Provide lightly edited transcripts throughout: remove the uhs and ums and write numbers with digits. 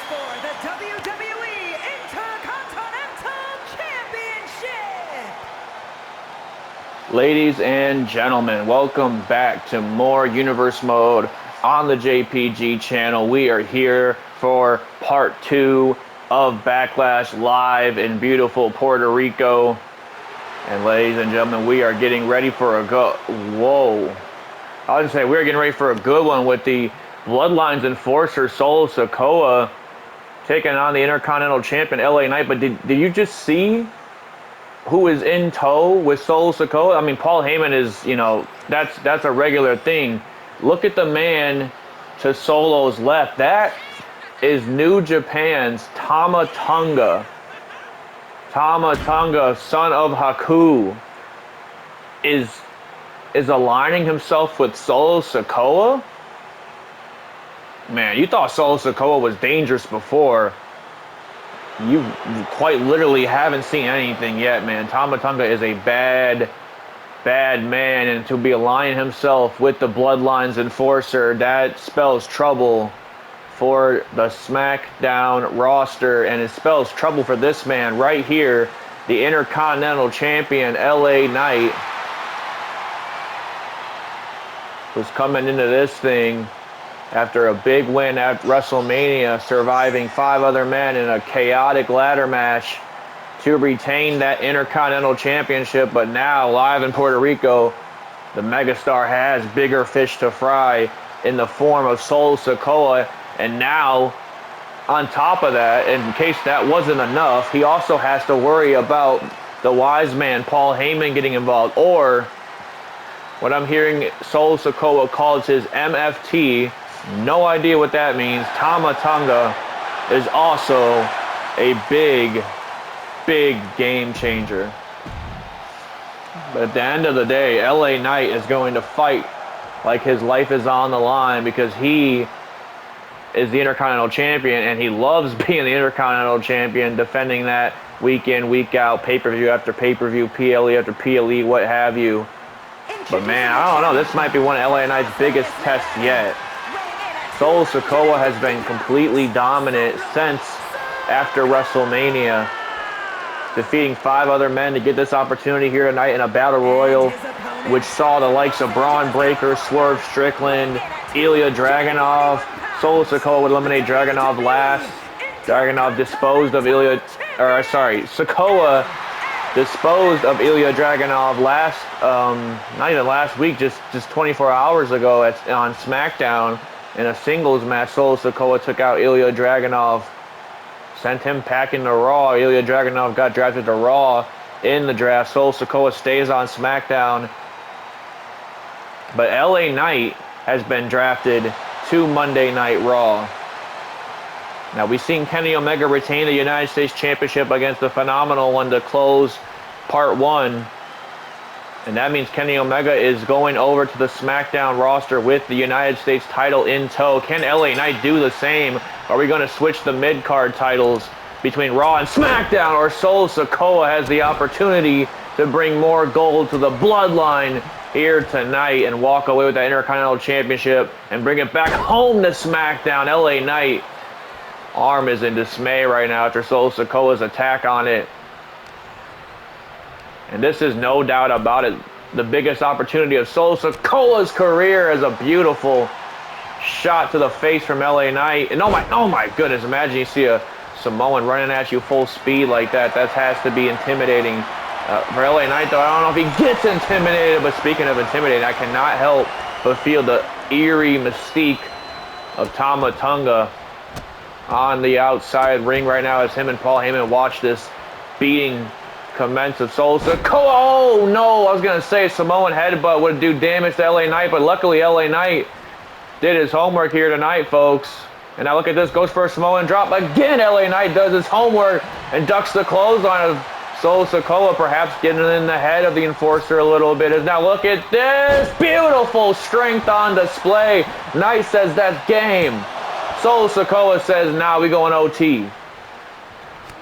for the WWE Intercontinental Championship. Ladies and gentlemen, welcome back to more Universe Mode on the JPG channel. We are here for part 2 of Backlash live in beautiful Puerto Rico. And ladies and gentlemen, we are getting ready for a we're getting ready for a good one with the Bloodlines Enforcer, Sikoa, taking on the Intercontinental Champion, LA Knight. But did you just see who is in tow with Sikoa? I mean, Paul Heyman is, that's a regular thing. Look at the man to Solo's left. That is New Japan's Tama Tonga. Tama Tonga, son of Haku, is aligning himself with Sikoa. Man, you thought Sikoa was dangerous before. You quite literally haven't seen anything yet, man. Tama Tonga is a bad man, and to be aligning himself with the Bloodlines Enforcer, that spells trouble for the SmackDown roster, and it spells trouble for this man right here, the Intercontinental Champion, LA Knight, who's coming into this thing after a big win at WrestleMania, surviving 5 other men in a chaotic ladder match to retain that Intercontinental Championship. But now, live in Puerto Rico, the megastar has bigger fish to fry in the form of Sikoa. And now, on top of that, in case that wasn't enough, he also has to worry about the wise man, Paul Heyman, getting involved. Or, what I'm hearing Sikoa calls his MFT. No idea what that means. Tama Tonga is also a big game changer. But at the end of the day, LA Knight is going to fight like his life is on the line, because he is the Intercontinental Champion, and he loves being the Intercontinental Champion, defending that week in, week out, pay-per-view after pay-per-view, PLE after PLE, what have you. But man, I don't know, this might be one of LA Knight's biggest tests yet. Sikoa has been completely dominant since after WrestleMania, defeating 5 other men to get this opportunity here tonight in a Battle Royal, which saw the likes of Braun Breaker, Swerve Strickland, Ilya Dragunov. Sikoa would eliminate Dragunov last. Dragunov disposed of Sikoa disposed of Ilya Dragunov last, not even last week, just 24 hours ago on SmackDown in a singles match. Sikoa took out Ilya Dragunov, sent him packing to Raw. Ilya Dragunov got drafted to Raw in the draft. Sikoa stays on SmackDown. But LA Knight has been drafted to Monday Night Raw. Now, we've seen Kenny Omega retain the United States Championship against the Phenomenal One to close Part 1. And that means Kenny Omega is going over to the SmackDown roster with the United States title in tow. Can LA Knight do the same? Are we going to switch the mid-card titles between Raw and SmackDown? Or Sikoa has the opportunity to bring more gold to the Bloodline here tonight and walk away with the Intercontinental Championship and bring it back home to SmackDown? LA Knight arm is in dismay right now after Sikoa's attack on it. And this is no doubt about it the biggest opportunity of Sikoa's career, as a beautiful shot to the face from LA Knight. And oh my goodness, imagine you see a Samoan running at you full speed like that. That has to be intimidating. For LA Knight, though, I don't know if he gets intimidated, but speaking of intimidating, I cannot help but feel the eerie mystique of Tama Tonga on the outside ring right now as him and Paul Heyman watch this beating commence of Sikoa. Oh no, I was going to say Samoan headbutt would do damage to LA Knight, but luckily LA Knight did his homework here tonight, folks. And now look at this, goes for a Samoan drop. Again, LA Knight does his homework and ducks the clothesline of Sikoa, perhaps getting in the head of the Enforcer a little bit. As now look at this, beautiful strength on display. Knight says that's game. Sikoa says, nah, we going OT.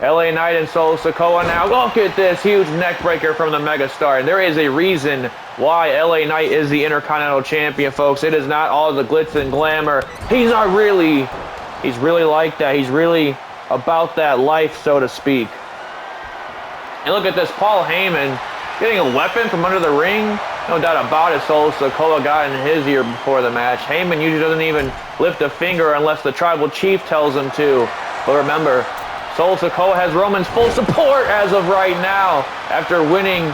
LA Knight and Sikoa now. Look at this huge neck breaker from the megastar. And there is a reason why LA Knight is the Intercontinental Champion, folks. It is not all the glitz and glamour. He's not really He's really like that. He's really about that life, so to speak. And look at this, Paul Heyman getting a weapon from under the ring. No doubt about it, Solo Sikoa got in his ear before the match. Heyman usually doesn't even lift a finger unless the tribal chief tells him to. But remember, Solo Sikoa has Roman's full support as of right now after winning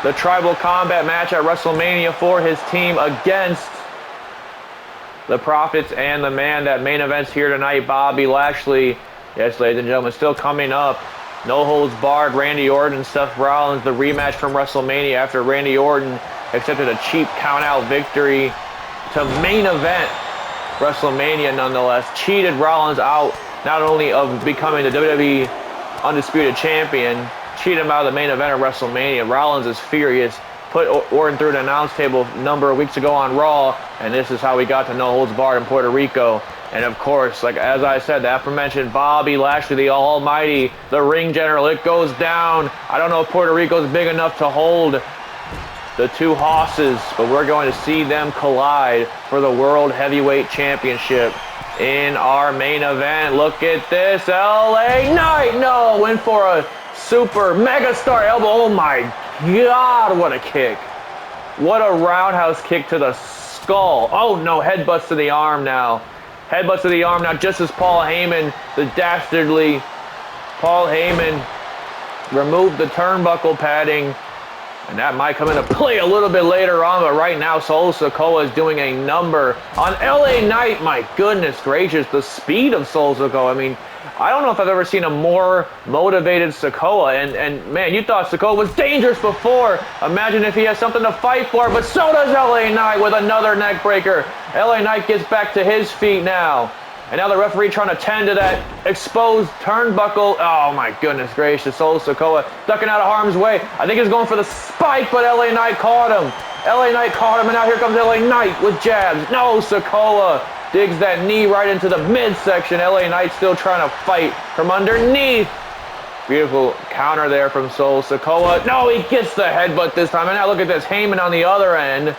the tribal combat match at WrestleMania for his team against the Prophets and the man that main events here tonight, Bobby Lashley. Yes, ladies and gentlemen, still coming up. No holds barred, Randy Orton and Seth Rollins, the rematch from WrestleMania after Randy Orton accepted a cheap count-out victory to main event WrestleMania nonetheless. Cheated Rollins out not only of becoming the WWE Undisputed Champion, cheated him out of the main event of WrestleMania. Rollins is furious. Put Orton through the announce table a number of weeks ago on Raw, and this is how we got to no holds barred in Puerto Rico. And of course, like as I said, the aforementioned Bobby Lashley, the Almighty, the ring general, it goes down. I don't know if Puerto Rico's big enough to hold the two hosses, but we're going to see them collide for the World Heavyweight Championship in our main event. Look at this, LA Knight, no, went for a super megastar elbow. Oh my God, what a kick. What a roundhouse kick to the skull. Oh no, headbutts to the arm now. Headbutts to the arm now, just as Paul Heyman, the dastardly Paul Heyman, removed the turnbuckle padding. And that might come into play a little bit later on, but right now Solo Sikoa is doing a number on LA Knight. My goodness gracious, the speed of Solo Sikoa. I mean, I don't know if I've ever seen a more motivated Sikoa. And man, you thought Sikoa was dangerous before. Imagine if he has something to fight for, but so does LA Knight with another neck breaker. LA Knight gets back to his feet now. And now the referee trying to tend to that exposed turnbuckle. Oh my goodness gracious, Solo Sikoa ducking out of harm's way. I think he's going for the spike, but LA Knight caught him. LA Knight caught him, and now here comes LA Knight with jabs. No, Sikoa digs that knee right into the midsection. LA Knight still trying to fight from underneath. Beautiful counter there from Solo Sikoa. No, he gets the headbutt this time. And now look at this, Heyman on the other end.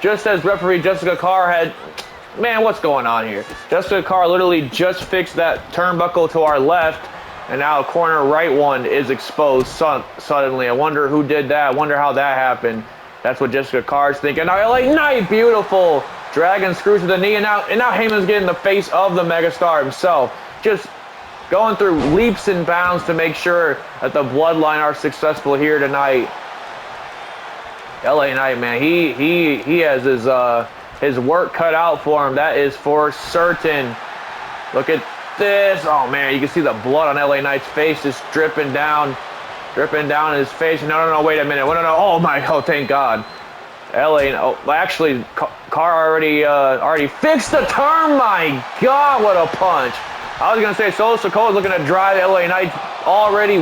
Just as referee Jessica Carr had... Man, what's going on here? Jessica Carr literally just fixed that turnbuckle to our left, and now a corner right one is exposed suddenly. I wonder who did that. I wonder how that happened. That's what Jessica Carr's thinking. Now LA Knight, beautiful. Dragon screw to the knee, and now Heyman's getting the face of the megastar himself. Just going through leaps and bounds to make sure that the Bloodline are successful here tonight. LA Knight, man, he has his work cut out for him. That is for certain. Look at this. Oh man, you can see the blood on LA Knight's face just dripping down his face. No, wait a minute. No. Oh my, oh thank God. Actually, Carr already fixed the turn. My God, what a punch. I was gonna say Solo Sikoa is looking to drive LA Knight's already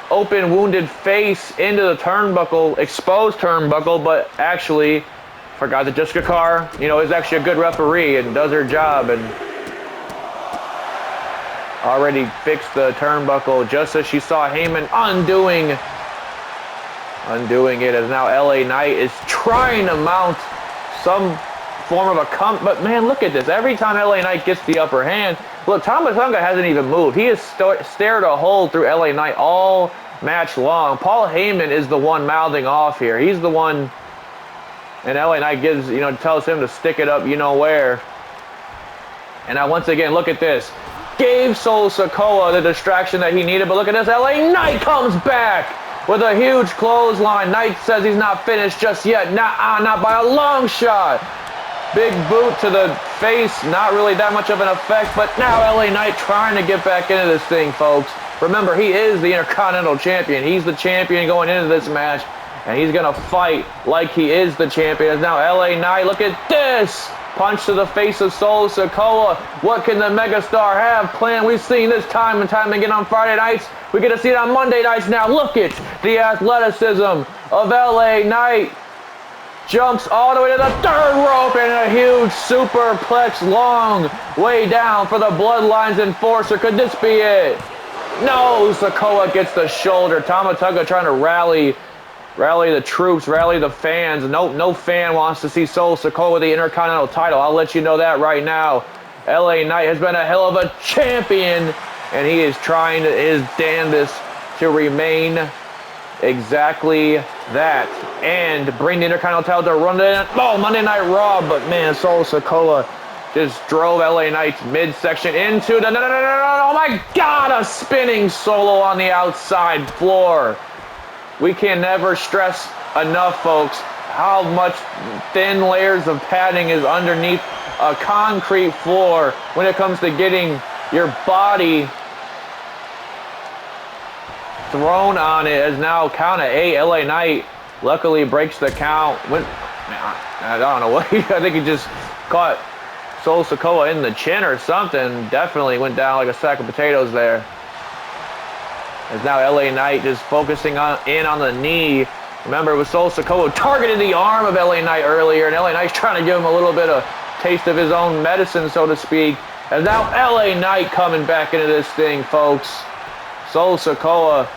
open wounded face into the turnbuckle, exposed turnbuckle, but actually forgot that Jessica Carr, is actually a good referee and does her job, and already fixed the turnbuckle just as she saw Heyman undoing it, as now LA Knight is trying to mount some form of a but man, look at this. Every time LA Knight gets the upper hand, look, Tama Tonga hasn't even moved. He has stared a hole through LA Knight all match long. Paul Heyman is the one mouthing off here. He's the one. And LA Knight tells him to stick it up where. And now once again, look at this. Gave Solo Sikoa the distraction that he needed, but look at this. LA Knight comes back with a huge clothesline. Knight says he's not finished just yet. Not by a long shot. Big boot to the face. Not really that much of an effect, but now LA Knight trying to get back into this thing, folks. Remember, he is the Intercontinental Champion. He's the champion going into this match. And he's going to fight like he is the champion. Now LA Knight, look at this. Punch to the face of Solo Sikoa. What can the megastar have planned? We've seen this time and time again on Friday nights. We get to see it on Monday nights now. Look at the athleticism of LA Knight. Jumps all the way to the third rope and a huge superplex long way down for the Bloodlines Enforcer. Could this be it? No, Sikoa gets the shoulder. Tama Tonga trying to rally the troops, rally the fans. No fan wants to see Solo Sikoa with the Intercontinental title. I'll let you know that right now. LA Knight has been a hell of a champion, and he is trying his damnedest to remain exactly that and bring the Intercontinental title to Monday Night Raw. But man, Solo Sikoa just drove LA Knight's midsection into the oh my God, a spinning Solo on the outside floor. We can never stress enough, folks, how much thin layers of padding is underneath a concrete floor when it comes to getting your body thrown on it. As now count at 8. LA Knight luckily breaks the count. I don't know what I think he just caught Solo Sikoa in the chin or something. Definitely went down like a sack of potatoes there. As now LA Knight just focusing in on the knee. Remember, it was Solo Sikoa targeted the arm of LA Knight earlier, and LA Knight's trying to give him a little bit of taste of his own medicine, so to speak. And now LA Knight coming back into this thing, folks. Solo Sikoa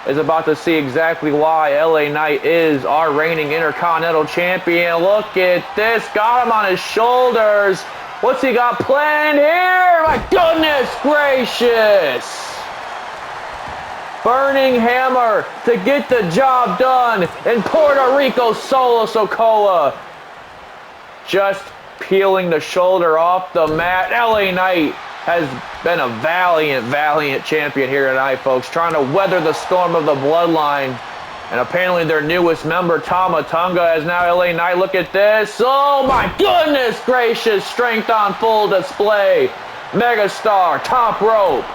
is about to see exactly why LA Knight is our reigning Intercontinental Champion. Look at this. Got him on his shoulders. What's he got planned here? My goodness gracious. Burning hammer to get the job done in Puerto Rico. Solo Sikoa just peeling the shoulder off the mat. LA Knight has been a valiant champion here tonight, folks, trying to weather the storm of the bloodline. And apparently their newest member, Tama Tonga, is now LA Knight. Look at this. Oh my goodness gracious. Strength on full display. Megastar, top rope.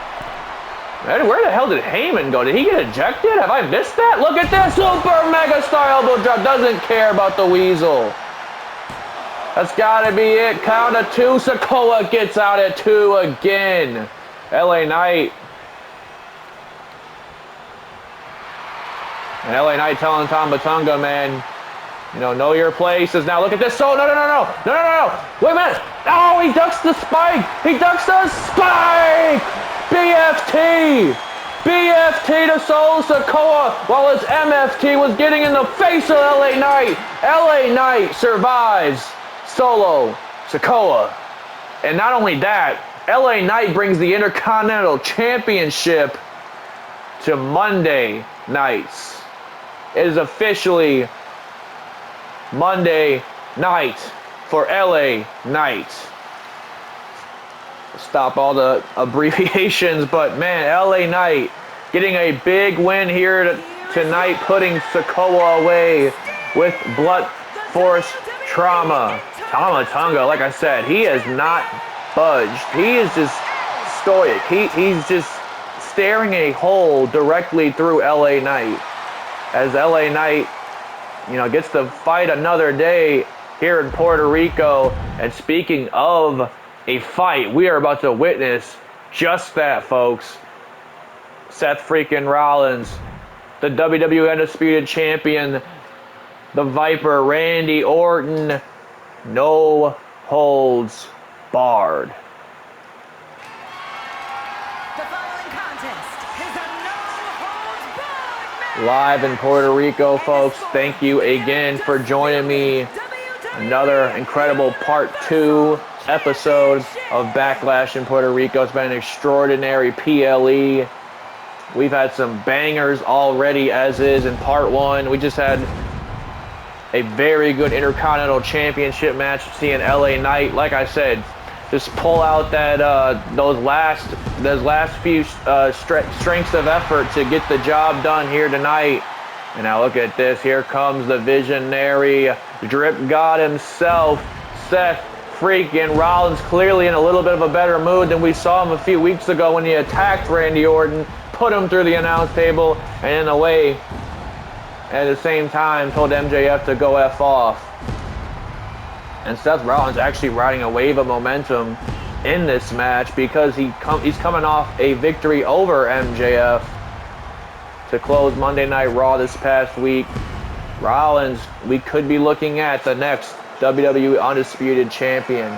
Where the hell did Heyman go? Did he get ejected? Have I missed that? Look at this. Super Megastar elbow drop. Doesn't care about the Weasel. That's got to be it. Count of 2. Sikoa gets out at 2 again. LA Knight. And LA Knight telling Tama Tonga, man, know your places. Now look at this. Oh, no. Wait a minute. Oh, he ducks the spike. He ducks the spike. BFT to Solo Sikoa while his MFT was getting in the face of LA Knight. LA Knight survives Solo Sikoa. And not only that, LA Knight brings the Intercontinental Championship to Monday nights. It is officially Monday night for LA Knight. Stop all the abbreviations, but man, LA Knight getting a big win here tonight, putting Sikoa away with blunt force trauma. Tama Tonga, like I said, he has not budged. He is just stoic. He's just staring a hole directly through LA Knight. As LA Knight, gets to fight another day here in Puerto Rico. And speaking of a fight, we are about to witness just that, folks. Seth freaking Rollins, the WWE Undisputed Champion, the Viper, Randy Orton, no holds barred. The following contest is a no-holds-barred match. Live in Puerto Rico, folks. Thank you again for joining me. Another incredible part 2 episode of Backlash in Puerto Rico. It's been an extraordinary PLE. We've had some bangers already, as is in part 1. We just had a very good Intercontinental Championship match, seeing LA Knight, like I said, just pull out that those last few strengths of effort to get the job done here tonight. And now look at this. Here comes the visionary drip god himself, Seth freaking Rollins, clearly in a little bit of a better mood than we saw him a few weeks ago when he attacked Randy Orton, put him through the announce table, and in a way, at the same time, told MJF to go F off. And Seth Rollins actually riding a wave of momentum in this match because he's coming off a victory over MJF to close Monday Night Raw this past week. Rollins, we could be looking at the next WWE Undisputed Champion.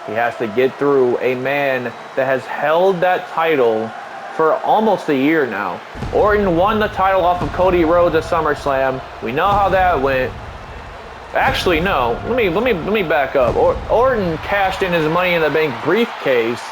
He has to get through a man that has held that title for almost a year now. Orton won the title off of Cody Rhodes at SummerSlam. We know how that went. Actually, no. Let me back up. Orton cashed in his Money in the Bank briefcase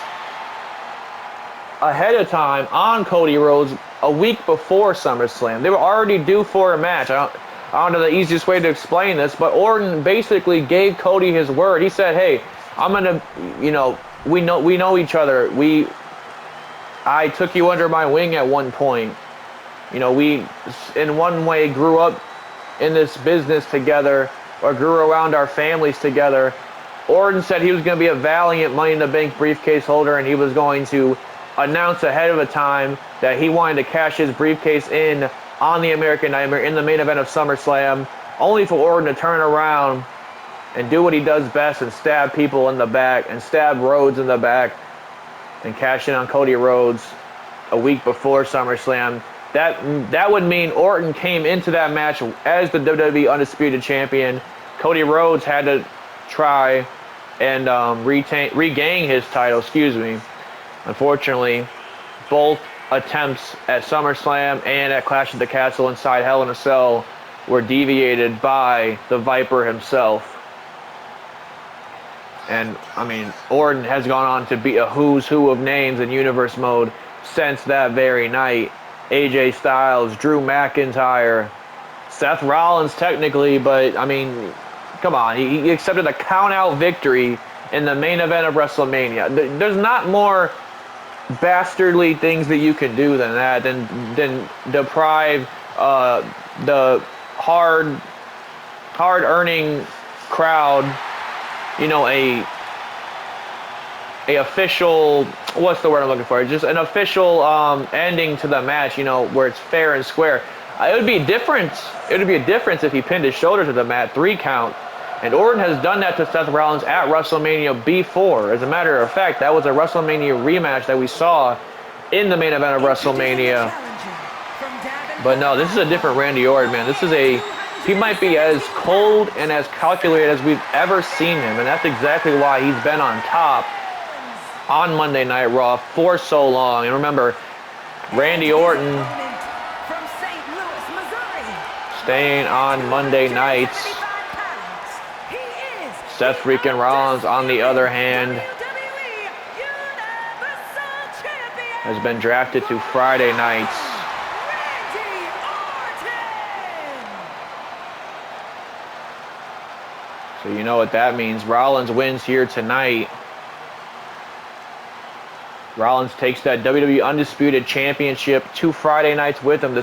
ahead of time on Cody Rhodes a week before SummerSlam. They were already due for a match. I don't know the easiest way to explain this, but Orton basically gave Cody his word. He said, "Hey, I'm gonna, you know, we know each other. I took you under my wing at one point. You know, we in one way grew up in this business together, or grew around our families together." Orton said he was going to be a valiant Money in the Bank briefcase holder, and he was going to announce ahead of a time that he wanted to cash his briefcase in on the American Nightmare in the main event of SummerSlam, only for Orton to turn around and do what he does best and stab people in the back and stab Rhodes in the back and cash in on Cody Rhodes a week before SummerSlam. That would mean Orton came into that match as the WWE Undisputed Champion. Cody Rhodes had to try and regain his title, Unfortunately, both attempts at SummerSlam and at Clash at the Castle inside Hell in a Cell were deviated by the Viper himself. And, I mean, Orton has gone on to be a who's who of names in Universe Mode since that very night. AJ Styles, Drew McIntyre, Seth Rollins technically, but, I mean, come on. He accepted a count-out victory in the main event of WrestleMania. There's not more bastardly things that you can do than that, than deprive the hard-earning crowd, you know, a official, what's the word I'm looking for? Just an official ending to the match, you know, where it's fair and square. It would be a difference if he pinned his shoulder to the mat, 3 count. And Orton has done that to Seth Rollins at WrestleMania before. As a matter of fact, that was a WrestleMania rematch that we saw in the main event of WrestleMania. But no, this is a different Randy Orton, man. He might be as cold and as calculated as we've ever seen him. And that's exactly why he's been on top on Monday Night Raw for so long. And remember, Randy Orton staying on Monday nights. Seth freaking Rollins, on the other hand, has been drafted to Friday nights. So you know what that means. Rollins wins here tonight. Rollins takes that WWE Undisputed Championship to Friday nights with him.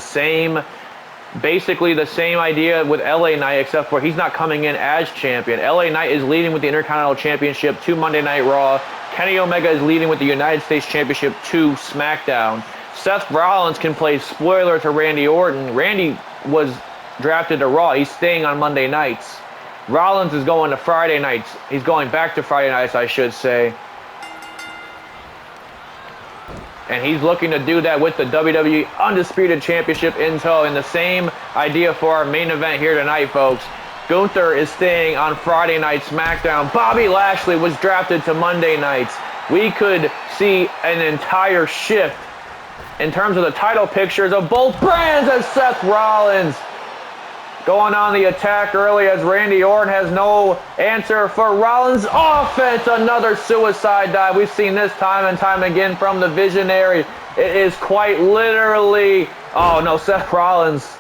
Basically the same idea with LA Knight, except for he's not coming in as champion. LA Knight is leading with the Intercontinental Championship to Monday Night Raw. Kenny Omega is leading with the United States Championship to SmackDown. Seth Rollins can play spoiler to Randy Orton. Randy was drafted to Raw. He's staying on Monday nights. Rollins is going to Friday nights. He's going back to Friday nights, I should say. And he's looking to do that with the WWE Undisputed Championship in tow. And the same idea for our main event here tonight, folks. Gunther is staying on Friday night SmackDown. Bobby Lashley was drafted to Monday nights. We could see an entire shift in terms of the title pictures of both brands as Seth Rollins going on the attack early as Randy Orton has no answer for Rollins' offense. Another suicide dive. We've seen this time and time again from the Visionary. It is quite literally... Oh, no, Seth Rollins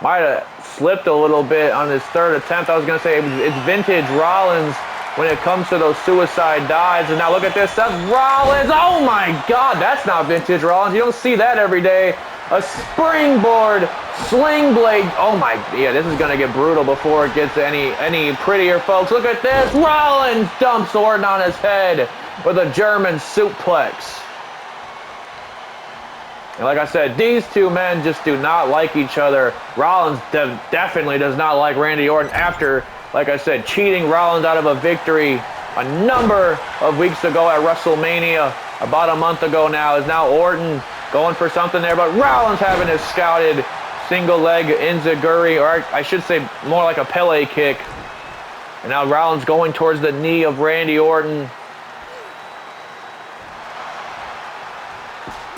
might have slipped a little bit on his third attempt. I was going to say it's vintage Rollins when it comes to those suicide dives. And now look at this. Seth Rollins. Oh, my God. That's not vintage Rollins. You don't see that every day. A springboard sling blade. Oh my, yeah, this is gonna get brutal before it gets any prettier, folks. Look at this. Rollins dumps Orton on his head with a German suplex. And like I said, these two men just do not like each other. Rollins definitely does not like Randy Orton after, like I said, cheating Rollins out of a victory a number of weeks ago at WrestleMania. About a month ago now. Is now Orton going for something there, but Rollins having his scouted single leg enziguri, or I should say more like a Pele kick. And now Rollins going towards the knee of Randy Orton.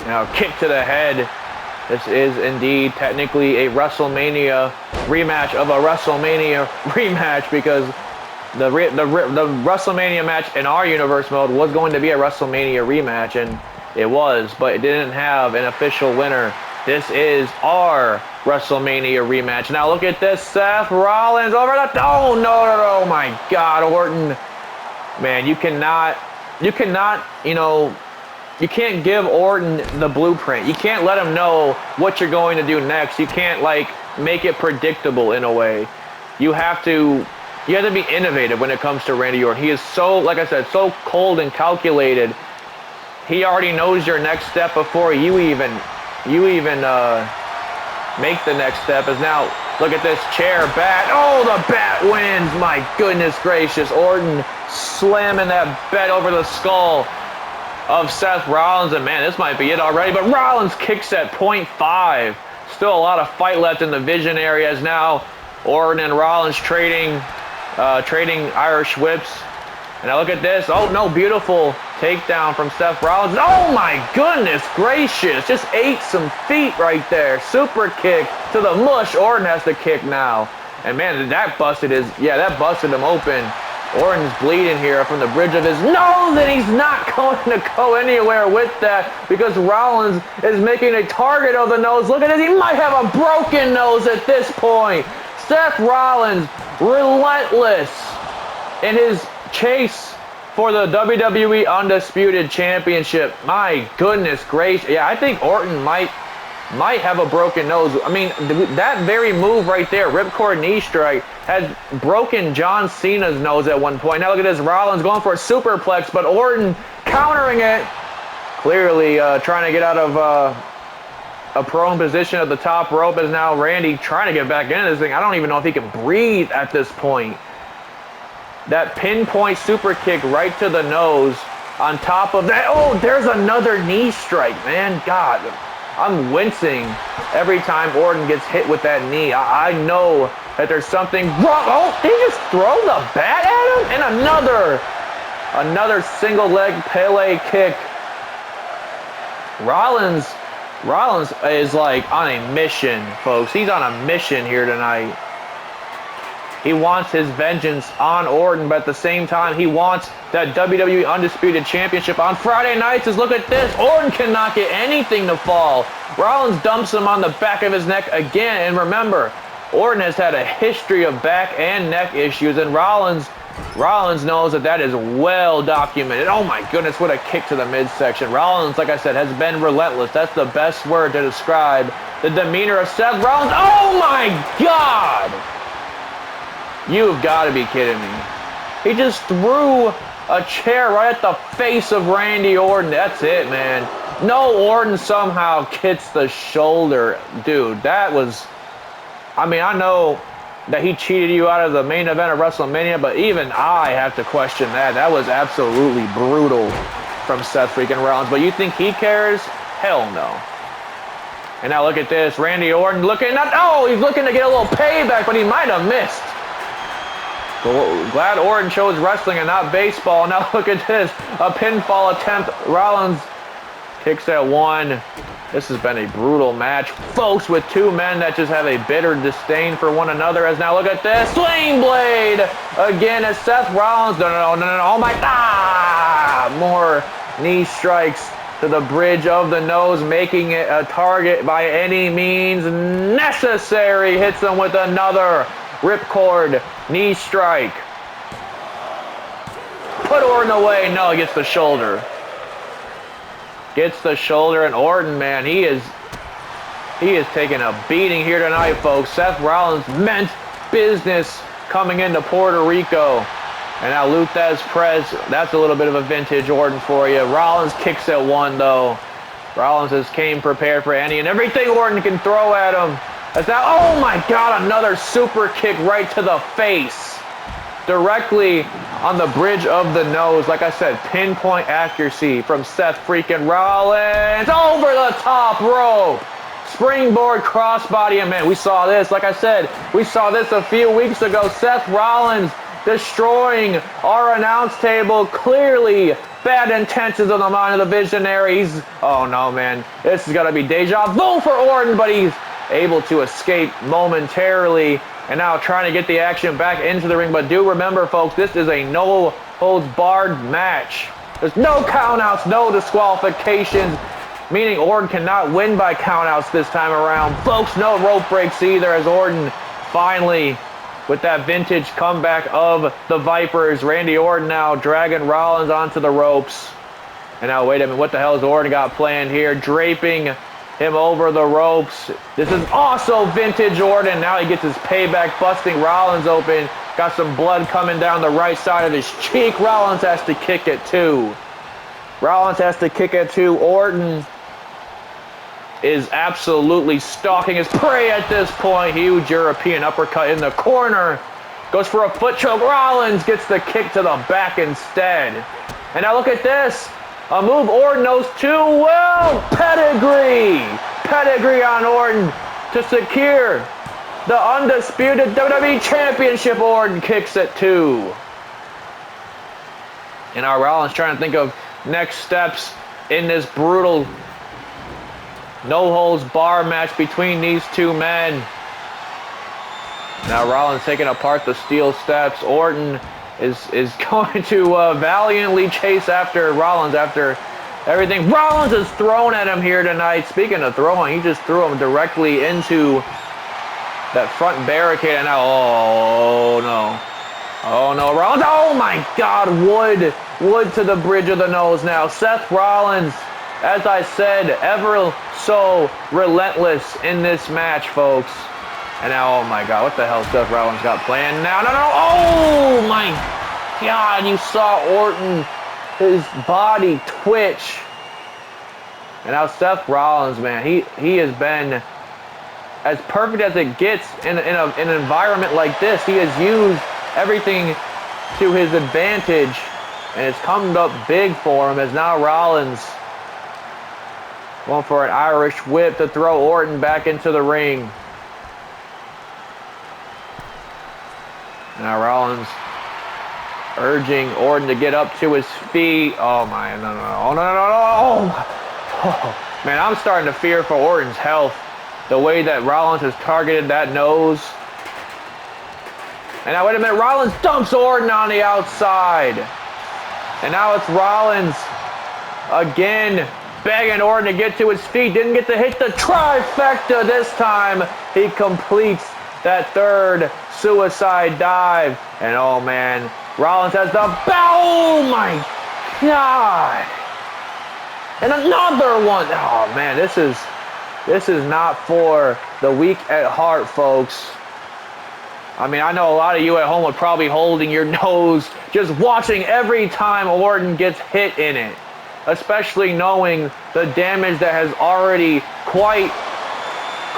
Now kick to the head. This is indeed technically a WrestleMania rematch of a WrestleMania rematch, because the WrestleMania match in our universe mode was going to be a WrestleMania rematch, and it was, but it didn't have an official winner. This is our WrestleMania rematch. Now look at this, Seth Rollins over the, oh no, my God, Orton. Man, you cannot, you know, you can't give Orton the blueprint. You can't let him know what you're going to do next. You can't, like, make it predictable in a way. You have to be innovative when it comes to Randy Orton. He is so, like I said, so cold and calculated. He already knows your next step before you even make the next step. Is now, look at this chair bat. Oh, the bat wins. My goodness gracious. Orton slamming that bat over the skull of Seth Rollins, and man, this might be it already, but Rollins kicks at 0.5. Still a lot of fight left in the vision areas now. Orton and Rollins trading Irish whips. And now look at this. Oh no, beautiful takedown from Seth Rollins. Oh my goodness gracious, just ate some feet right there. Super kick to the mush. Orton has to kick now. And man, that busted him open. Orton's bleeding here from the bridge of his nose, and he's not going to go anywhere with that because Rollins is making a target of the nose. Look at this. He might have a broken nose at this point. Seth Rollins, relentless in his chase for the WWE Undisputed Championship. My goodness gracious. Yeah, I think Orton might have a broken nose. I mean, that very move right there, ripcord knee strike, had broken John Cena's nose at one point. Now look at this, Rollins going for a superplex, but Orton countering it. Clearly trying to get out of a prone position at the top rope, as now Randy trying to get back into this thing. I don't even know if he can breathe at this point. That pinpoint super kick right to the nose on top of that. Oh, there's another knee strike, man. God, I'm wincing every time Orton gets hit with that knee. I know that there's something wrong. Oh, did he just throw the bat at him? And another single leg Pele kick. Rollins is like on a mission, folks. He's on a mission here tonight. He wants his vengeance on Orton, but at the same time, he wants that WWE Undisputed Championship on Friday nights. Look at this. Orton cannot get anything to fall. Rollins dumps him on the back of his neck again. And remember, Orton has had a history of back and neck issues, and Rollins knows that is well documented. Oh my goodness, what a kick to the midsection. Rollins, like I said, has been relentless. That's the best word to describe the demeanor of Seth Rollins. Oh my God! You've got to be kidding me. He just threw a chair right at the face of Randy Orton. That's it, man. No, Orton somehow gets the shoulder. Dude, that was... I mean, I know that he cheated you out of the main event of WrestleMania, but even I have to question that. That was absolutely brutal from Seth freaking Rollins. But you think he cares? Hell no. And now look at this. Randy Orton looking... Oh, he's looking to get a little payback, but he might have missed. Glad Orton chose wrestling and not baseball. Now look at this. A pinfall attempt. Rollins kicks at one. This has been a brutal match, folks, with two men that just have a bitter disdain for one another. As now look at this. Sling blade again as Seth Rollins. No. Oh my God. More knee strikes to the bridge of the nose, making it a target by any means necessary. Hits him with another ripcord knee strike. Put Orton away. No, he gets the shoulder. Gets the shoulder, and Orton, man, he is taking a beating here tonight, folks. Seth Rollins meant business coming into Puerto Rico. And now Luthez Perez, that's a little bit of a vintage Orton for you. Rollins kicks at one, though. Rollins has came prepared for any and everything Orton can throw at him. As now, oh my God, another super kick right to the face. Directly on the bridge of the nose. Like I said, pinpoint accuracy from Seth freaking Rollins. Over the top rope. Springboard crossbody. And man, we saw this. Like I said, we saw this a few weeks ago. Seth Rollins destroying our announce table. Clearly bad intentions on the mind of the visionaries. Oh no, man. This is going to be deja vu for Orton, but able to escape momentarily, and now trying to get the action back into the ring. But do remember, folks, this is a no-holds-barred match. There's no countouts, no disqualifications, meaning Orton cannot win by countouts this time around. Folks, no rope breaks either, as Orton finally, with that vintage comeback of the Vipers, Randy Orton now dragging Rollins onto the ropes. And now, wait a minute, what the hell has Orton got planned here? Draping him over the ropes. This is also vintage Orton. Now he gets his payback, busting Rollins open. Got some blood coming down the right side of his cheek. Rollins has to kick it too. Rollins has to kick it too. Orton is absolutely stalking his prey at this point. Huge European uppercut in the corner. Goes for a foot choke. Rollins gets the kick to the back instead. And now look at this. A move Orton knows too well. Pedigree. Pedigree on Orton to secure the undisputed WWE Championship. Orton kicks it too. And now Rollins trying to think of next steps in this brutal no-holds-bar match between these two men. Now Rollins taking apart the steel steps. Orton is going to valiantly chase after Rollins after everything Rollins has thrown at him here tonight. Speaking of throwing, he just threw him directly into that front barricade. And now, oh no. Oh no, Rollins. Oh my God, wood to the bridge of the nose now. Seth Rollins, as I said, ever so relentless in this match, folks. And now, oh my God, what the hell Seth Rollins got planned now? No. Oh my God, you saw Orton, his body twitch. And now Seth Rollins, man, he has been as perfect as it gets in an environment like this. He has used everything to his advantage, and it's come up big for him as now Rollins going for an Irish whip to throw Orton back into the ring. Now Rollins urging Orton to get up to his feet. Oh my, no. Oh, man, I'm starting to fear for Orton's health. The way that Rollins has targeted that nose. And now, wait a minute, Rollins dumps Orton on the outside. And now it's Rollins again begging Orton to get to his feet. Didn't get to hit the trifecta this time. He completes that third suicide dive. And oh man, Rollins has the bell. Oh my God. And another one. Oh man, this is not for the weak at heart, folks. I mean, I know a lot of you at home are probably holding your nose just watching every time Orton gets hit in it, especially knowing the damage that has already quite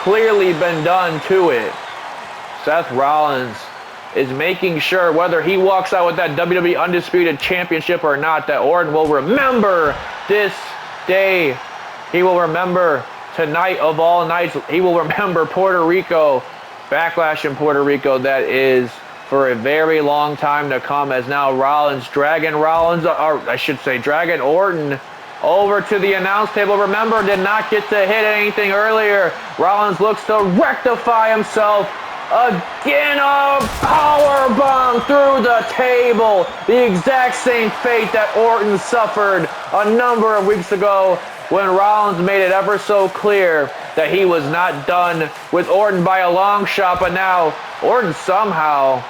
clearly been done to it. Seth Rollins is making sure, whether he walks out with that WWE Undisputed Championship or not, that Orton will remember this day. He will remember tonight of all nights. He will remember Puerto Rico, Backlash in Puerto Rico, that is, for a very long time to come, as now Rollins dragging dragging Orton over to the announce table. Remember, did not get to hit anything earlier. Rollins looks to rectify himself. Again, a power bomb through the table. The exact same fate that Orton suffered a number of weeks ago when Rollins made it ever so clear that he was not done with Orton by a long shot. But now Orton somehow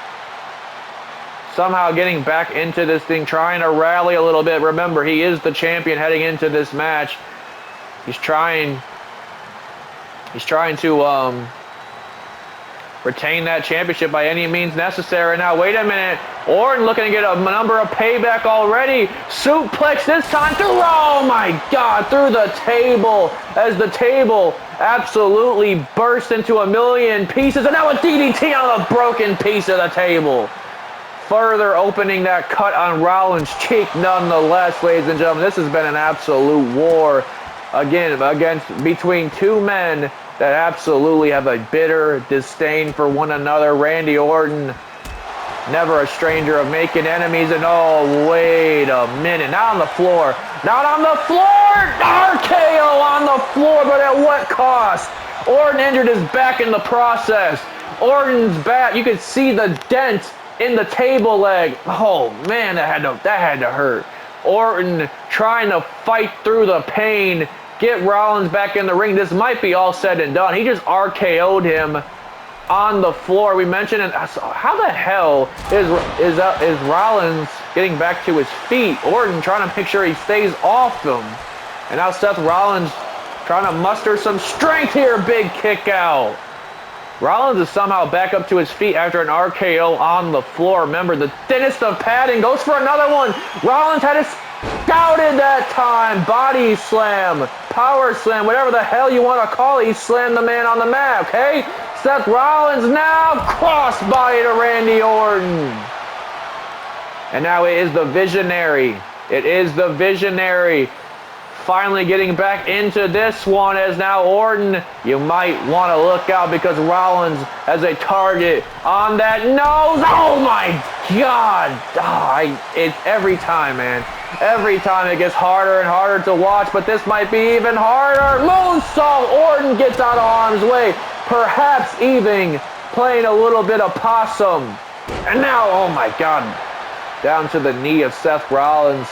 getting back into this thing, trying to rally a little bit. Remember, he is the champion heading into this match. He's trying to retain that championship by any means necessary. Now, wait a minute. Orton looking to get a number of payback already. Suplex this time through, oh my God, through the table, as the table absolutely burst into a million pieces. And now a DDT on a broken piece of the table, further opening that cut on Rollins' cheek. Nonetheless, ladies and gentlemen, this has been an absolute war again between two men that absolutely have a bitter disdain for one another. Randy Orton, never a stranger of making enemies. And oh, wait a minute, not on the floor, RKO on the floor, but at what cost? Orton injured his back in the process. Orton's back, you could see the dent in the table leg. Oh man, that had to hurt. Orton trying to fight through the pain, get Rollins back in the ring. This might be all said and done. He just RKO'd him on the floor. We mentioned it. How the hell is Rollins getting back to his feet? Orton trying to make sure he stays off them. And now Seth Rollins trying to muster some strength here. Big kick out. Rollins is somehow back up to his feet after an RKO on the floor. Remember, the thinnest of padding goes for another one. Rollins had it scouted that time. Body slam, power slam, whatever the hell you want to call it. He slammed the man on the mat, okay? Seth Rollins now crossbody to Randy Orton. And now it is the Visionary. It is the Visionary. Finally getting back into this one as now Orton, you might want to look out because Rollins has a target on that nose. Oh my God. It's every time, man. Every time it gets harder and harder to watch, but this might be even harder. Moonsault. Orton gets out of harm's way. Perhaps even playing a little bit of possum. And now, oh my God, down to the knee of Seth Rollins.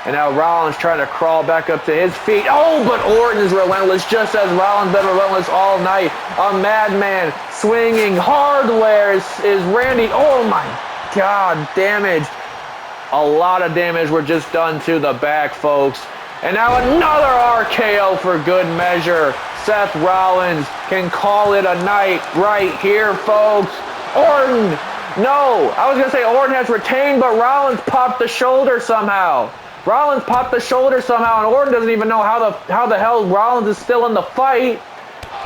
And now Rollins trying to crawl back up to his feet. Oh, but Orton is relentless, just as Rollins been relentless all night. A madman swinging hardware is Randy. Oh my God, damage. A lot of damage were just done to the back, folks. And now another RKO for good measure. Seth Rollins can call it a night right here, folks. Orton, no, I was going to say Orton has retained, but Rollins popped the shoulder somehow. Rollins popped the shoulder somehow, and Orton doesn't even know how the hell Rollins is still in the fight.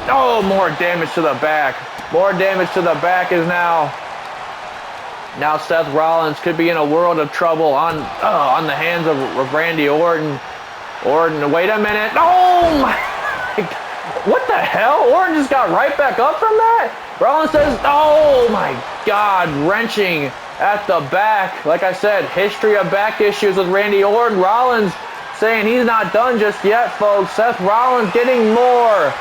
Oh, more damage to the back. More damage to the back is now Seth Rollins could be in a world of trouble on the hands of Randy Orton. Orton, wait a minute. Oh my, what the hell? Orton just got right back up from that? Rollins says, oh my God, wrenching at the back. Like I said, history of back issues with Randy Orton. Rollins saying he's not done just yet, folks. Seth Rollins getting more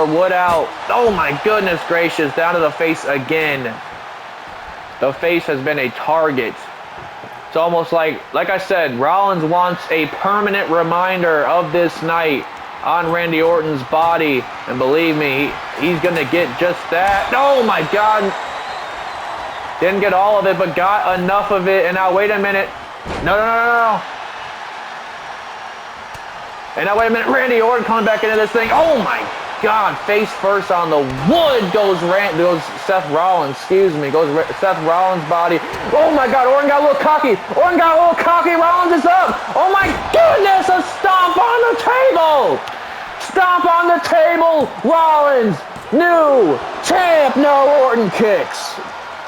wood out. Oh my goodness gracious, down to the face again. The face has been a target. It's almost like I said, Rollins wants a permanent reminder of this night on Randy Orton's body, and believe me, he's gonna get just that. Oh my God, didn't get all of it, but got enough of it. And now wait a minute, no. And now wait a minute, Randy Orton coming back into this thing. Oh my God, face first on the wood goes Seth Rollins, goes Seth Rollins' body. Oh my God, Orton got a little cocky. Rollins is up. Oh my goodness, a stomp on the table. Stomp on the table, Rollins, new champ. No Orton kicks.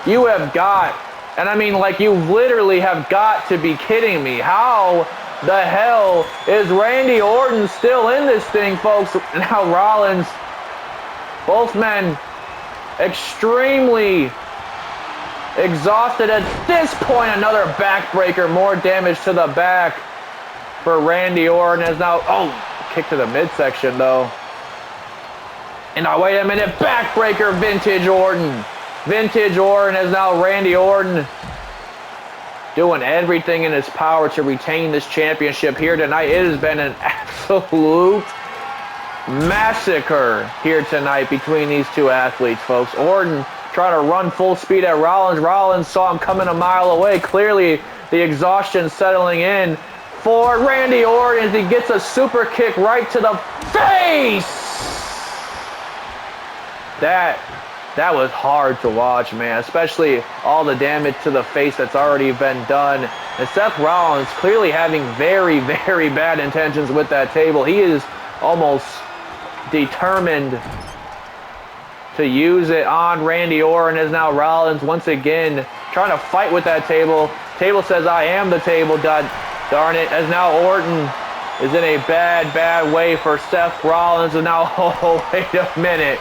You have got, and I mean like you literally have got to be kidding me. How the hell is Randy Orton still in this thing, folks? Now Rollins, both men extremely exhausted at this point. Another backbreaker, more damage to the back for Randy Orton as now, kick to the midsection though. And now wait a minute, backbreaker, vintage Orton. Vintage Orton as now Randy Orton doing everything in his power to retain this championship here tonight. It has been an absolute massacre here tonight between these two athletes, folks. Orton trying to run full speed at Rollins. Rollins saw him coming a mile away. Clearly, the exhaustion settling in for Randy Orton as he gets a super kick right to the face. That was hard to watch, man, especially all the damage to the face that's already been done. And Seth Rollins clearly having very, very bad intentions with that table. He is almost determined to use it on Randy Orton as now Rollins once again trying to fight with that table. Table says, I am the table, God darn it, as now Orton is in a bad, bad way for Seth Rollins. And now, wait a minute.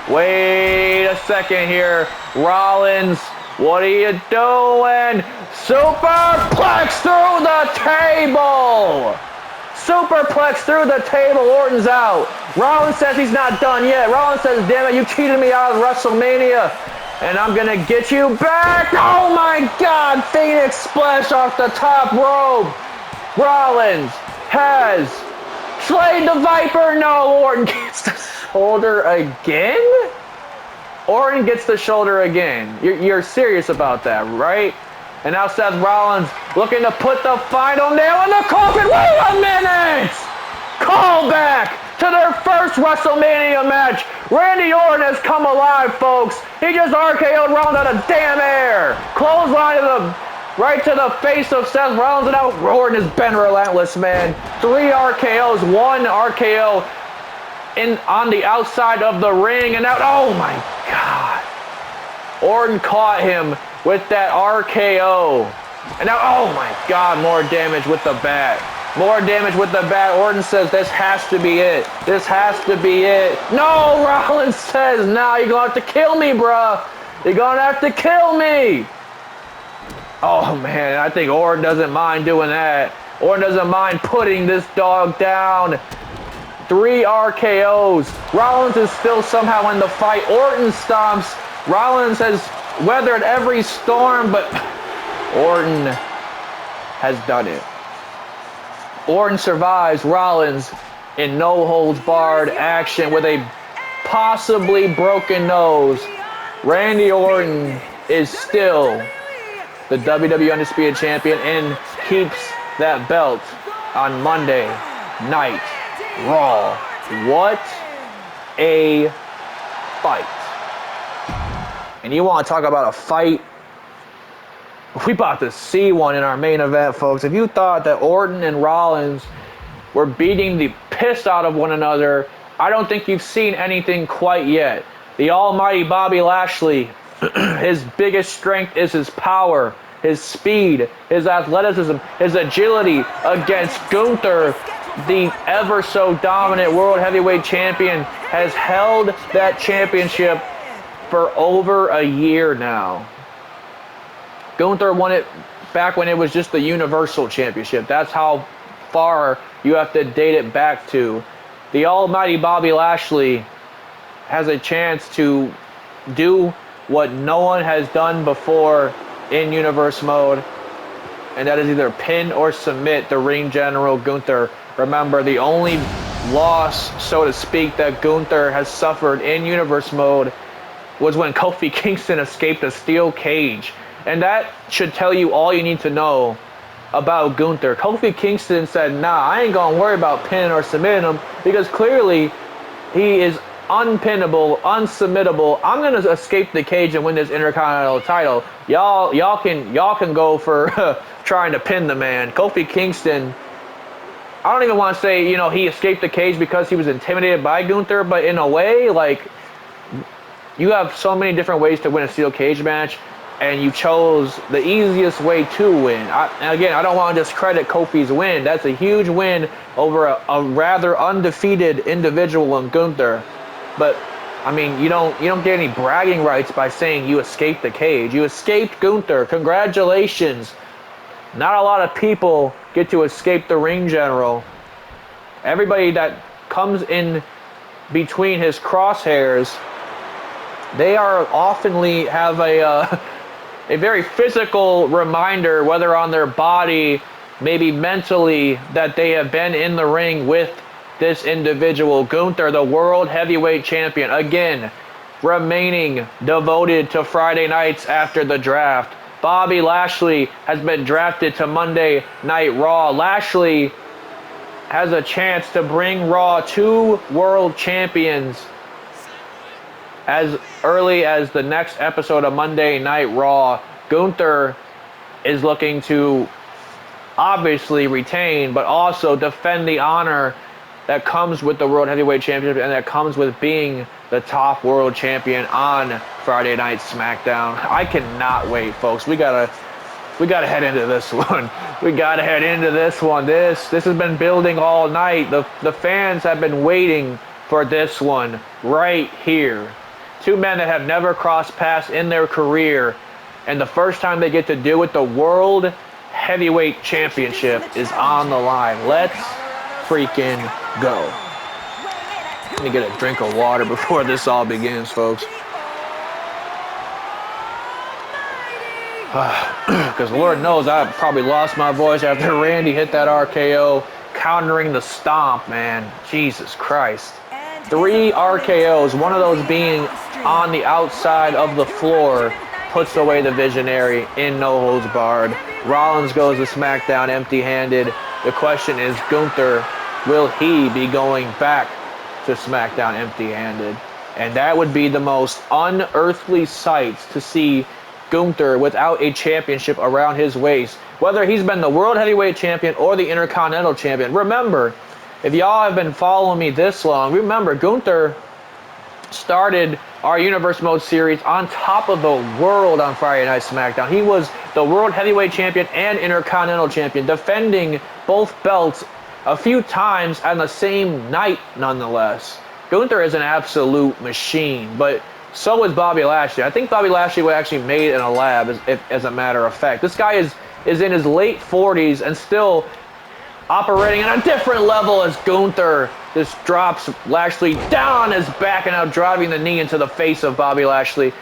Wait a second here. Rollins, what are you doing? Superplex through the table. Superplex through the table. Orton's out. Rollins says he's not done yet. Rollins says, damn it, you cheated me out of WrestleMania. And I'm going to get you back. Oh my God. Phoenix splash off the top rope. Rollins has slayed the Viper. No, Orton gets the shoulder again? Orton gets the shoulder again. You're serious about that, right? And now Seth Rollins looking to put the final nail in the coffin. Wait a minute! Call back to their first WrestleMania match. Randy Orton has come alive, folks. He just RKO'd Rollins out of damn air. Clothesline right to the face of Seth Rollins, and now Orton has been relentless, man. 3 RKOs, 1 RKO on the outside of the ring, and now, oh my God. Orton caught him with that RKO. And now, oh my God, more damage with the bat. More damage with the bat. Orton says, this has to be it. This has to be it. No, Rollins says, nah, you're going to have to kill me, bruh. You're going to have to kill me. Oh, man, I think Orton doesn't mind doing that. Orton doesn't mind putting this dog down. 3 RKOs. Rollins is still somehow in the fight. Orton stomps. Rollins has weathered every storm, but Orton has done it. Orton survives Rollins in no-holds-barred action with a possibly broken nose. Randy Orton is still the WWE Undisputed Champion and keeps that belt on Monday Night Raw. What a fight. And you want to talk about a fight? We about to see one in our main event, folks. If you thought that Orton and Rollins were beating the piss out of one another, I don't think you've seen anything quite yet. The almighty Bobby Lashley, his biggest strength is his power, his speed, his athleticism, his agility against Gunther, the ever so dominant World Heavyweight Champion, has held that championship for over a year now. Gunther won it back when it was just the Universal Championship. That's how far you have to date it back to. The almighty Bobby Lashley has a chance to do what no one has done before in Universe mode, and that is either pin or submit the ring general Gunther. Remember, the only loss, so to speak, that Gunther has suffered in Universe mode was when Kofi Kingston escaped a steel cage. And that should tell you all you need to know about Gunther. Kofi Kingston said, nah, I ain't gonna worry about pinning or submitting him, because clearly he is unpinnable, unsubmittable. I'm gonna escape the cage and win this Intercontinental title. Y'all can go for trying to pin the man. Kofi Kingston, I don't even want to say, you know, he escaped the cage because he was intimidated by Gunther, but in a way, like, you have so many different ways to win a steel cage match, and you chose the easiest way to win. And again, I don't want to discredit Kofi's win. That's a huge win over a rather undefeated individual in Gunther. But I mean, you don't get any bragging rights by saying you escaped the cage. You escaped Gunther. Congratulations. Not a lot of people get to escape the ring general. Everybody that comes in between his crosshairs, they are oftenly have a very physical reminder, whether on their body, maybe mentally, that they have been in the ring with this individual. Gunther, the World Heavyweight Champion, again, remaining devoted to Friday nights after the draft. Bobby Lashley has been drafted to Monday Night Raw. Lashley has a chance to bring Raw 2 world champions as early as the next episode of Monday Night Raw. Gunther is looking to obviously retain, but also defend the honor that comes with the World Heavyweight Championship and that comes with being the top world champion on Friday Night SmackDown. I cannot wait, folks. We gotta head into this one. We gotta head into this one. This has been building all night. The fans have been waiting for this one right here. Two men that have never crossed paths in their career, and the first time they get to do it, the World Heavyweight Championship is on the line. Let's freaking go. Let me get a drink of water before this all begins, folks. Because Lord knows I probably lost my voice after Randy hit that RKO, countering the stomp, man. Jesus Christ. 3 RKOs, one of those being on the outside of the floor, puts away the Visionary in no holds barred. Rollins goes to SmackDown empty-handed. The question is, Gunther, will he be going back to SmackDown empty-handed? And that would be the most unearthly sight to see Gunther without a championship around his waist, whether he's been the World Heavyweight Champion or the Intercontinental Champion. Remember, if y'all have been following me this long, remember Gunther started our Universe Mode series on top of the world on Friday Night SmackDown. He was the World Heavyweight Champion and Intercontinental Champion, defending both belts a few times on the same night nonetheless. Gunther is an absolute machine, but so is Bobby Lashley. I think Bobby Lashley was actually made in a lab, as a matter of fact. This guy is in his late 40s and still operating on a different level as Gunther just drops Lashley down on his back and now driving the knee into the face of Bobby Lashley.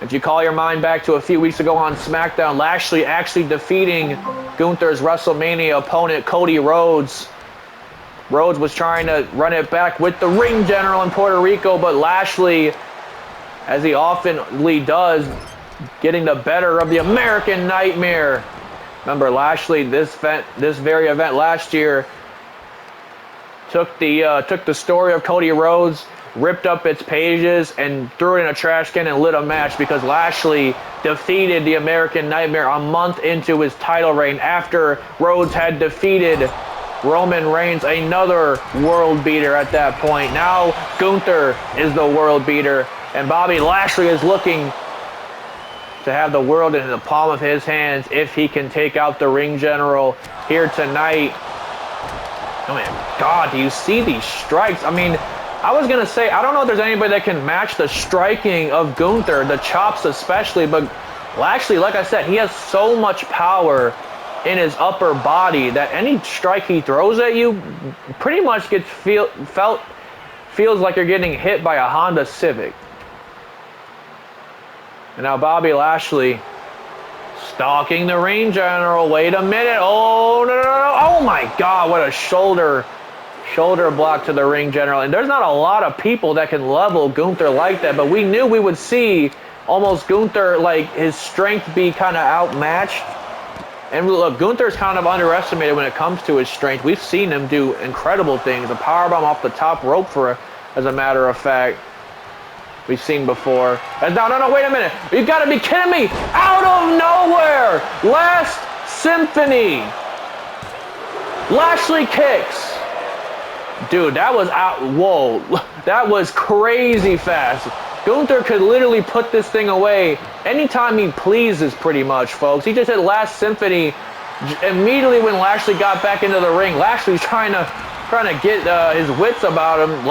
If you call your mind back to a few weeks ago on SmackDown, Lashley actually defeating Gunther's WrestleMania opponent, Cody Rhodes. Rhodes was trying to run it back with the ring general in Puerto Rico, but Lashley, as he oftenly does, getting the better of the American Nightmare. Remember, Lashley, this very event last year, took the story of Cody Rhodes, ripped up its pages, and threw it in a trash can and lit a match because Lashley defeated the American Nightmare a month into his title reign after Rhodes had defeated Roman Reigns, another world beater at that point. Now Gunther is the world beater, and Bobby Lashley is looking to have the world in the palm of his hands if he can take out the ring general here tonight. Oh my God, do you see these strikes? I mean, I was going to say, I don't know if there's anybody that can match the striking of Gunther, the chops especially, but Lashley, like I said, he has so much power in his upper body that any strike he throws at you pretty much gets feels like you're getting hit by a Honda Civic. And now Bobby Lashley stalking the ring general. Wait a minute. Oh, no. Oh, my God. What a shoulder block to the ring general. And there's not a lot of people that can level Gunther like that. But we knew we would see almost Gunther, like, his strength be kind of outmatched. And look, Gunther's kind of underestimated when it comes to his strength. We've seen him do incredible things. A powerbomb off the top rope, as a matter of fact, we've seen before. And no, wait a minute. You've got to be kidding me. Out of nowhere. Last Symphony. Lashley kicks. Dude, that was out. Whoa. That was crazy fast. Gunther could literally put this thing away anytime he pleases, pretty much, folks. He just hit Last Symphony immediately when Lashley got back into the ring. Lashley's trying to get his wits about him.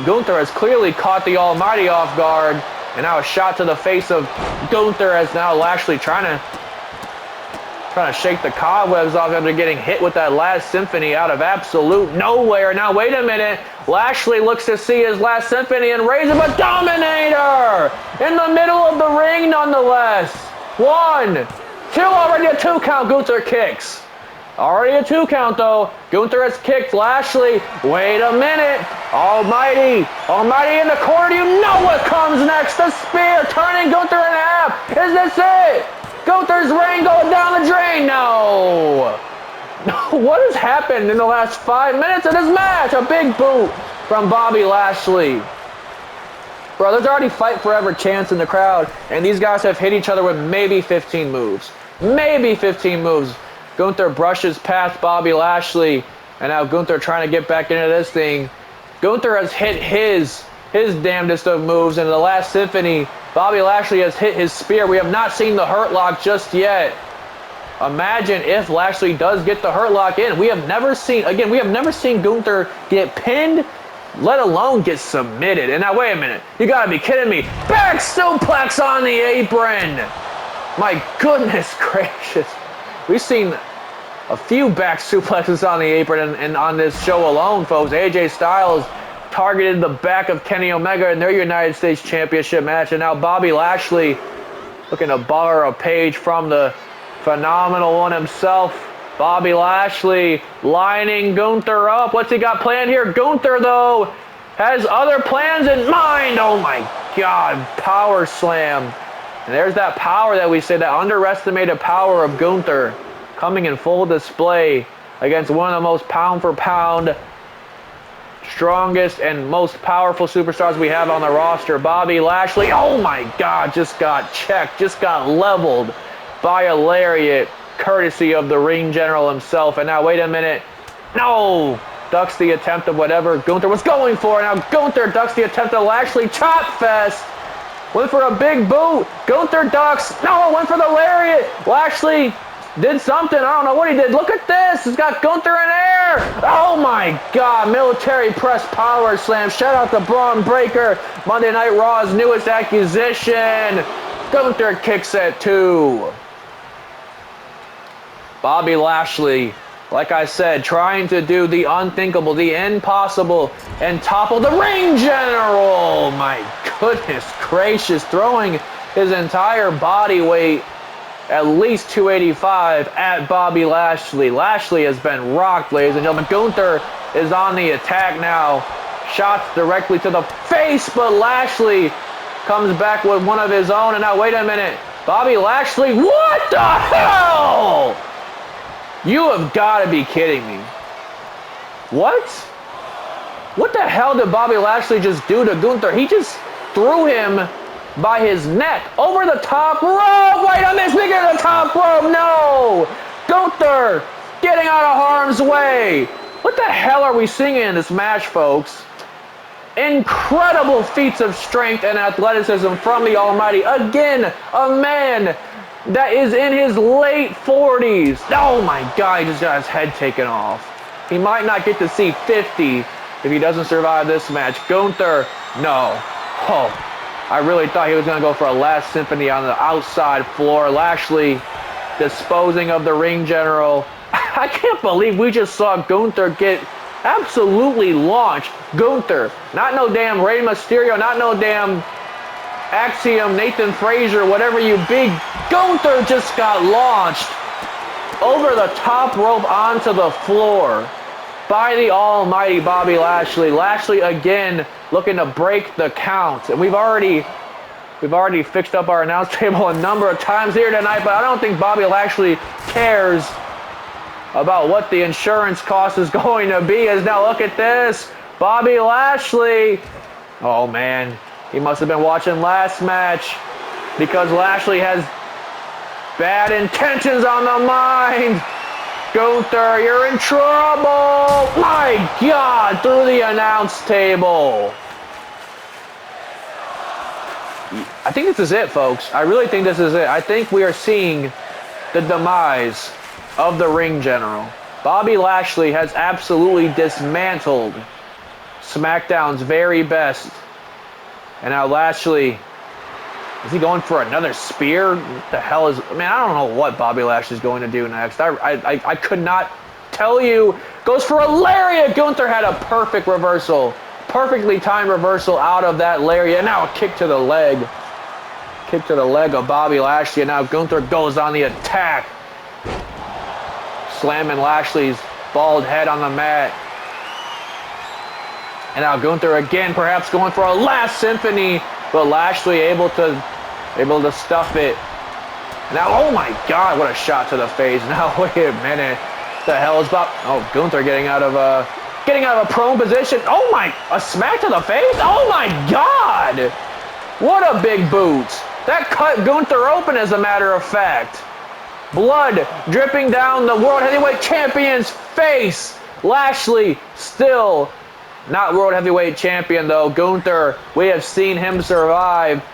Gunther has clearly caught the Almighty off guard, and now a shot to the face of Gunther as now Lashley trying to shake the cobwebs off after getting hit with that Last Symphony out of absolute nowhere. Now wait a minute. Lashley looks to see his Last Symphony and raises a Dominator in the middle of the ring nonetheless. 1, 2, already a 2 count. Gunther kicks. Already a 2 count though. Gunther has kicked Lashley. Wait a minute. Almighty in the corner. You know what comes next. The spear turning Gunther in half. Is this it? Gunther's reign going down the drain. No. What has happened in the last 5 minutes of this match? A big boot from Bobby Lashley. Bro, there's already Fight Forever chants in the crowd, and these guys have hit each other with maybe 15 moves. Maybe 15 moves. Gunther brushes past Bobby Lashley, and now Gunther trying to get back into this thing. Gunther has hit his damnedest of moves in the Last Symphony. Bobby Lashley has hit his spear. We have not seen the Hurt Lock just yet. Imagine if Lashley does get the Hurt Lock in. We have never seen Gunther get pinned, let alone get submitted. And now, wait a minute. You gotta be kidding me. Back suplex on the apron. My goodness gracious. We've seen a few back suplexes on the apron and on this show alone, folks. AJ Styles targeted the back of Kenny Omega in their United States Championship match, and now Bobby Lashley looking to borrow a page from the phenomenal one himself. Bobby Lashley lining Gunther up. What's he got planned here? Gunther, though, has other plans in mind. Oh my God, power slam. And there's that power that we say, that underestimated power of Gunther coming in full display against one of the most pound for pound, strongest and most powerful superstars we have on the roster. Bobby Lashley, oh my God, just got checked, just got leveled by a lariat, courtesy of the ring general himself. And now, wait a minute. No! Ducks the attempt of whatever Gunther was going for. Now Gunther ducks the attempt of Lashley. Chop fest. Went for a big boot. Gunther ducks. No, went for the lariat. Lashley did something. I don't know what he did. Look at this. He's got Gunther in air. Oh my God. Military press power slam. Shout out to Braun Breaker. Monday Night Raw's newest acquisition. Gunther kicks at 2. Bobby Lashley, like I said, trying to do the unthinkable, the impossible, and topple the ring general. My goodness gracious, throwing his entire body weight, at least 285, at Bobby Lashley. Lashley has been rocked, ladies and gentlemen. Gunther is on the attack now. Shots directly to the face, but Lashley comes back with one of his own. And now, wait a minute. Bobby Lashley, what the hell? You have got to be kidding me. What? What the hell did Bobby Lashley just do to Gunther? He just threw him by his neck over the top rope. Wait a minute, speaking of the top rope, no! Gunther getting out of harm's way. What the hell are we seeing in this match, folks? Incredible feats of strength and athleticism from the Almighty. Again, a man that is in his late 40s. Oh my God, he just got his head taken off. He might not get to see 50 if he doesn't survive this match. Gunther, no. Oh, I really thought he was going to go for a last symphony on the outside floor. Lashley disposing of the ring general. I can't believe we just saw Gunther get absolutely launched. Gunther, not no damn Rey Mysterio, not no damn Axiom, Nathan Frazier, whatever you be. Gunther just got launched over the top rope onto the floor by the almighty Bobby Lashley. Lashley again looking to break the count. And we've already fixed up our announce table a number of times here tonight, but I don't think Bobby Lashley cares about what the insurance cost is going to be. As now look at this. Bobby Lashley. Oh man. He must have been watching last match, because Lashley has bad intentions on the mind. Gunther, you're in trouble. My God, through the announce table. I think this is it, folks. I really think this is it. I think we are seeing the demise of the ring general. Bobby Lashley has absolutely dismantled SmackDown's very best. And now Lashley, is he going for another spear? What the hell is, man, I don't know what Bobby Lashley's going to do next. I could not tell you. Goes for a lariat. Gunther had a perfect reversal. Perfectly timed reversal out of that lariat. And now a kick to the leg. Kick to the leg of Bobby Lashley. And now Gunther goes on the attack. Slamming Lashley's bald head on the mat. And now Gunther again, perhaps going for a last symphony, but Lashley able to stuff it. Now, oh my God, what a shot to the face. Now, wait a minute. The hell is Bob? Oh, Gunther getting out of a prone position. Oh my, a smack to the face? Oh my God. What a big boot. That cut Gunther open, as a matter of fact. Blood dripping down the World Heavyweight Champion's face. Lashley still not World Heavyweight Champion, though. Gunther, we have seen him survive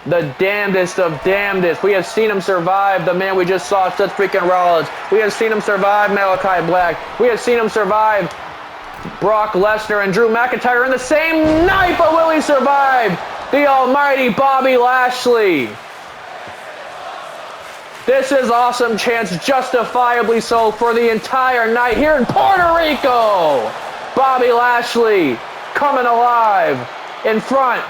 the damnedest of damnedest. We have seen him survive the man we just saw, Seth freaking Rollins. We have seen him survive Malachi Black. We have seen him survive Brock Lesnar and Drew McIntyre in the same night, but will he survive the almighty Bobby Lashley? This is awesome chance, justifiably so, for the entire night here in Puerto Rico. Bobby Lashley coming alive in front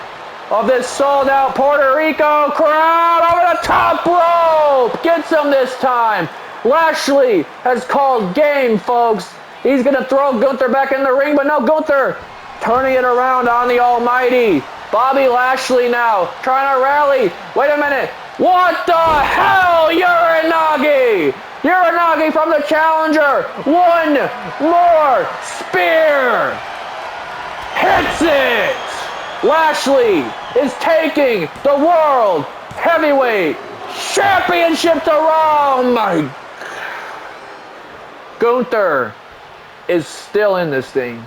of this sold-out Puerto Rico crowd over the top rope. Gets him this time. Lashley has called game, folks. He's going to throw Gunther back in the ring, but no, Gunther turning it around on the Almighty. Bobby Lashley now trying to rally. Wait a minute. What the hell? Uranagi! Uranagi from the challenger. One more spear. Hits it. Lashley is taking the World Heavyweight Championship to Raw. Oh my. Gunther is still in this thing.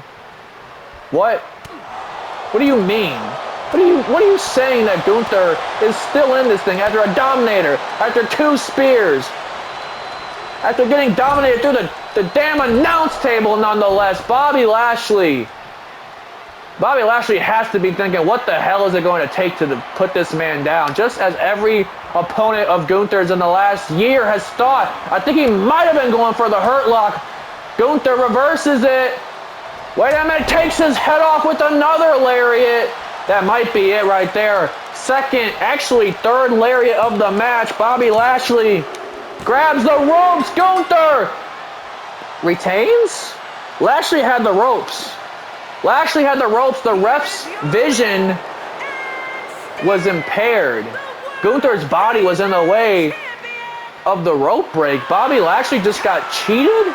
What? What do you mean? What are you saying that Gunther is still in this thing after a dominator, after 2 spears, after getting dominated through the damn announce table nonetheless? Bobby Lashley has to be thinking, what the hell is it going to take to put this man down? Just as every opponent of Gunther's in the last year has thought. I think he might have been going for the Hurt Lock. Gunther reverses it. Wait a minute, takes his head off with another lariat. That might be it right there. Second, actually third lariat of the match. Bobby Lashley grabs the ropes. Gunther retains? Lashley had the ropes. Lashley had the ropes. The ref's vision was impaired. Gunther's body was in the way of the rope break. Bobby Lashley just got cheated?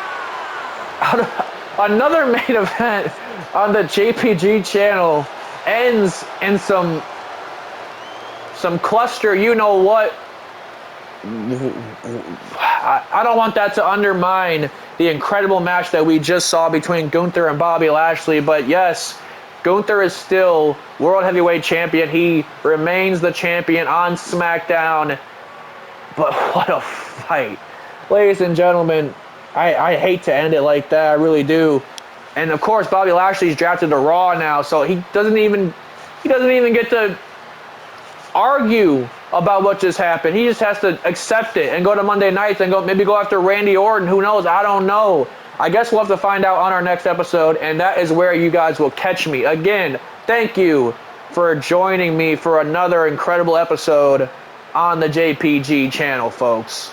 Another main event on the JPG channel ends in some cluster, you know what. I don't want that to undermine the incredible match that we just saw between Gunther and Bobby Lashley, but yes, Gunther is still World Heavyweight Champion. He remains the champion on SmackDown, but what a fight. Ladies and gentlemen, I hate to end it like that, I really do. And of course, Bobby Lashley's drafted to Raw now, so he doesn't even get to argue about what just happened. He just has to accept it and go to Monday nights and maybe go after Randy Orton. Who knows? I don't know. I guess we'll have to find out on our next episode, and that is where you guys will catch me. Again, thank you for joining me for another incredible episode on the JPG channel, folks.